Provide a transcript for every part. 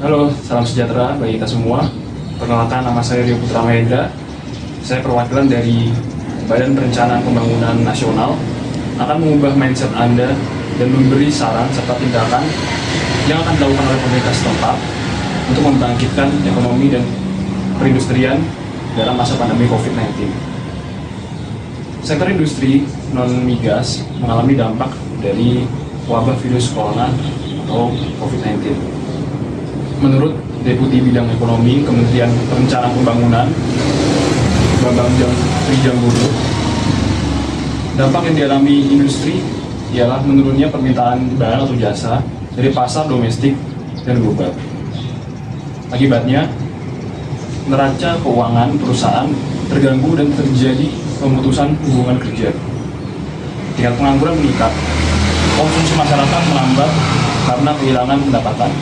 Halo, salam sejahtera bagi kita semua. Perkenalkan, nama saya Rio Putra Mahendra. Saya perwakilan dari Badan Perencanaan Pembangunan Nasional, akan mengubah mindset Anda dan memberi saran serta tindakan yang akan dilakukan oleh pemerintah setempat untuk membangkitkan ekonomi dan perindustrian dalam masa pandemi COVID-19. Sektor industri non-migas mengalami dampak dari wabah virus corona atau COVID-19. Menurut Deputi Bidang Ekonomi Kementerian Perencanaan Pembangunan, Bambang Trijanggolo, dampak yang dialami industri ialah menurunnya permintaan barang atau jasa dari pasar domestik dan global. Akibatnya, neraca keuangan perusahaan terganggu dan terjadi pemutusan hubungan kerja. Tingkat pengangguran meningkat, konsumsi masyarakat melambat karena kehilangan pendapatan.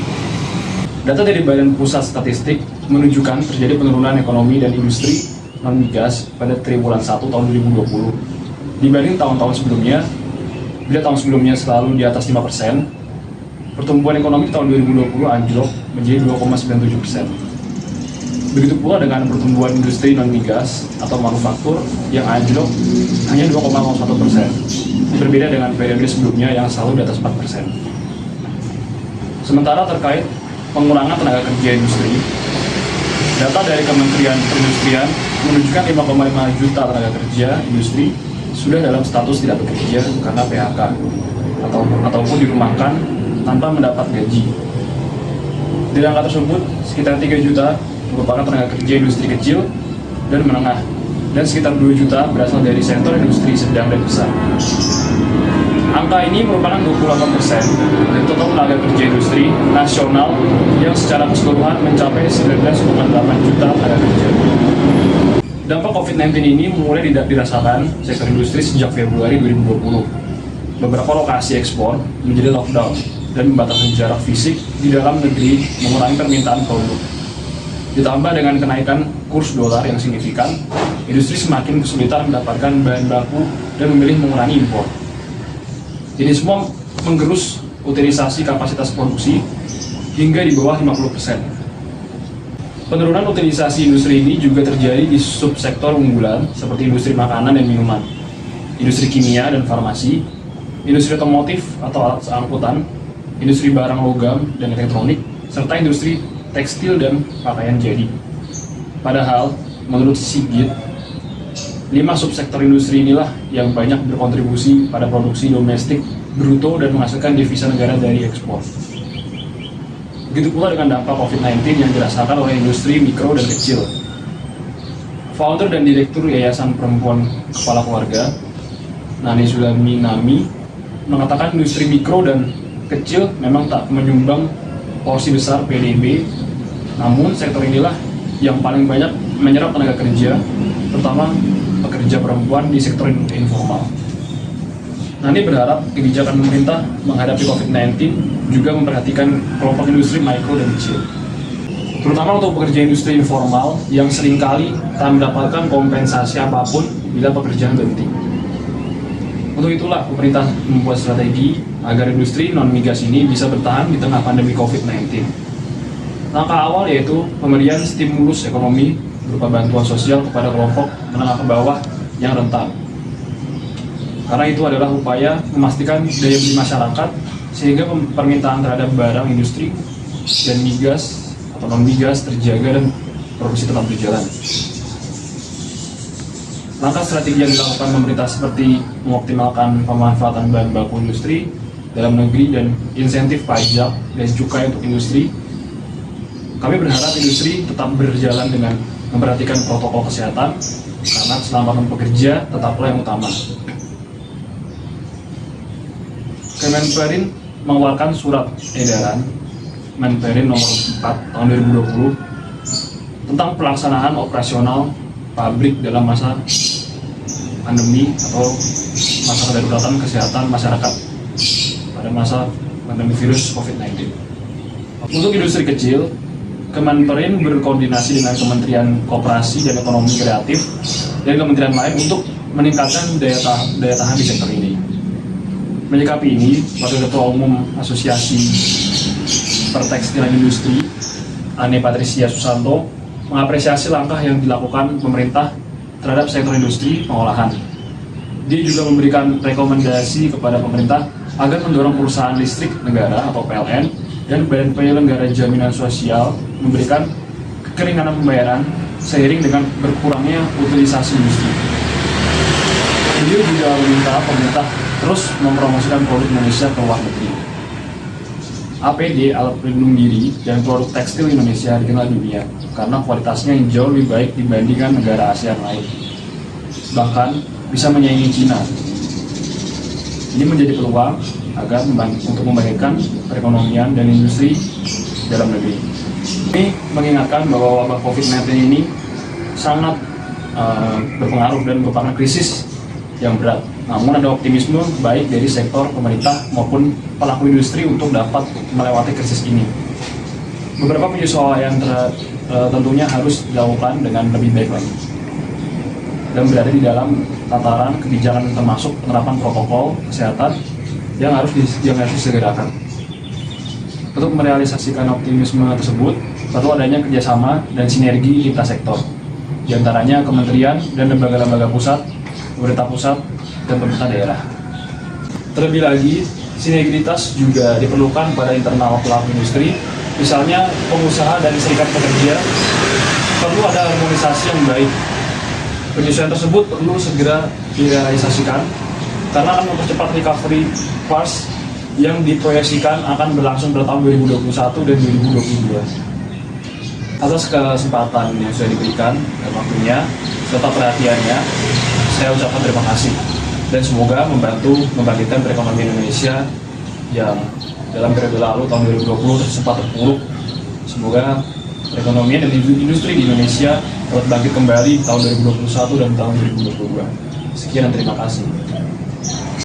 Data dari Badan Pusat Statistik menunjukkan terjadi penurunan ekonomi dan industri non-migas pada triwulan 1 tahun 2020 dibanding tahun-tahun sebelumnya. Bila tahun sebelumnya selalu di atas 5%, pertumbuhan ekonomi tahun 2020 anjlok menjadi 2,97%. Begitu pula dengan pertumbuhan industri non-migas atau manufaktur yang anjlok hanya 2,01%, berbeda dengan periode sebelumnya yang selalu di atas 4%. Sementara terkait pengurangan tenaga kerja industri, data dari Kementerian Perindustrian menunjukkan 5,5 juta tenaga kerja industri sudah dalam status tidak bekerja karena PHK ataupun dirumahkan tanpa mendapat gaji. Dari angka tersebut, sekitar 3 juta merupakan tenaga kerja industri kecil dan menengah, dan sekitar 2 juta berasal dari sektor industri sedang dan besar. Angka ini merupakan 28% dari total tenaga kerja industri nasional yang secara keseluruhan mencapai 19,8 juta tenaga kerja. Dampak COVID-19 ini mulai dirasakan sektor industri sejak Februari 2020. Beberapa lokasi ekspor menjadi lockdown dan membatasi jarak fisik di dalam negeri, mengurangi permintaan produk. Ditambah dengan kenaikan kurs dolar yang signifikan, industri semakin kesulitan mendapatkan bahan baku dan memilih mengurangi impor. Ini semua menggerus utilisasi kapasitas produksi hingga di bawah 50%. Penurunan utilisasi industri ini juga terjadi di subsektor unggulan seperti industri makanan dan minuman, industri kimia dan farmasi, industri otomotif atau alat angkutan, industri barang logam dan elektronik, serta industri tekstil dan pakaian jadi. Padahal, menurut Sigit, 5 subsektor industri inilah yang banyak berkontribusi pada produksi domestik bruto dan menghasilkan devisa negara dari ekspor. Begitu pula dengan dampak COVID-19 yang dirasakan oleh industri mikro dan kecil. Founder dan Direktur Yayasan Perempuan Kepala Keluarga, Nani Sulami Nami, mengatakan industri mikro dan kecil memang tak menyumbang porsi besar PDB, namun sektor inilah yang paling banyak menyerap tenaga kerja, terutama pekerja perempuan di sektor informal. Nani berharap kebijakan pemerintah menghadapi COVID-19 juga memperhatikan kelompok industri mikro dan kecil, terutama untuk pekerja industri informal yang seringkali tak mendapatkan kompensasi apapun bila pekerjaan berhenti. Untuk itulah pemerintah membuat strategi agar industri non-migas ini bisa bertahan di tengah pandemi COVID-19. Langkah awal yaitu pemberian stimulus ekonomi berupa bantuan sosial kepada kelompok menengah ke bawah yang rentan. Karena itu adalah upaya memastikan daya beli masyarakat sehingga permintaan terhadap barang industri dan migas atau non-migas terjaga dan produksi tetap berjalan. Langkah strategi yang dilakukan pemerintah seperti mengoptimalkan pemanfaatan bahan baku industri dalam negeri dan insentif pajak dan cukai untuk industri. Kami berharap industri tetap berjalan dengan memperhatikan protokol kesehatan karena keselamatan pekerja tetaplah yang utama. Kemenperin mengeluarkan surat edaran Menperin nomor 4 tahun 2020 tentang pelaksanaan operasional pabrik dalam masa pandemi atau masa kedaruratan kesehatan masyarakat pada masa pandemi virus COVID-19. Untuk industri kecil, Kemenperin berkoordinasi dengan Kementerian Koperasi dan Ekonomi Kreatif dan kementerian lain untuk meningkatkan daya tahan di sektor ini. Menyikapi ini, Wakil Ketua Umum Asosiasi Pertekstilan Industri, Ane Patricia Susanto, mengapresiasi langkah yang dilakukan pemerintah terhadap sektor industri pengolahan. Dia juga memberikan rekomendasi kepada pemerintah agar mendorong perusahaan listrik negara atau PLN dan badan penyelenggara jaminan sosial memberikan keringanan pembayaran seiring dengan berkurangnya utilisasi industri. Beliau juga meminta pemerintah terus mempromosikan produk Indonesia ke luar negeri. APD, alat pelindung diri, dan produk tekstil Indonesia dikenal dunia karena kualitasnya yang jauh lebih baik dibandingkan negara ASEAN lain. Bahkan bisa menyaingi Cina. Ini menjadi peluang agar untuk membangkitkan perekonomian dan industri dalam negeri. Ini mengingatkan bahwa wabah COVID-19 ini sangat berpengaruh dan merupakan krisis yang berat. Namun ada optimisme baik dari sektor pemerintah maupun pelaku industri untuk dapat melewati krisis ini. Beberapa penyesuaian tentunya harus dilakukan dengan lebih baik lagi dan berada di dalam tataran kebijakan termasuk penerapan protokol kesehatan yang harus disegerakan. Untuk merealisasikan optimisme tersebut, perlu adanya kerjasama dan sinergi lintas sektor, di antaranya kementerian dan lembaga-lembaga pusat, pemerintah pusat, dan pemerintah daerah. Terlebih lagi, sinergitas juga diperlukan pada internal pelaku industri, misalnya pengusaha dan serikat pekerja, perlu ada harmonisasi yang baik. Penyesuaian tersebut perlu segera direalisasikan karena akan mempercepat recovery phase yang diproyeksikan akan berlangsung pada tahun 2021 dan 2022. Atas kesempatan yang sudah diberikan dan waktunya serta perhatiannya, saya ucapkan terima kasih dan semoga membantu membangkitkan perekonomian Indonesia yang dalam periode lalu tahun 2020 sempat terpuruk. Semoga perekonomian dan industri di Indonesia dapat bangkit kembali tahun 2021 dan tahun 2022. Sekian dan terima kasih.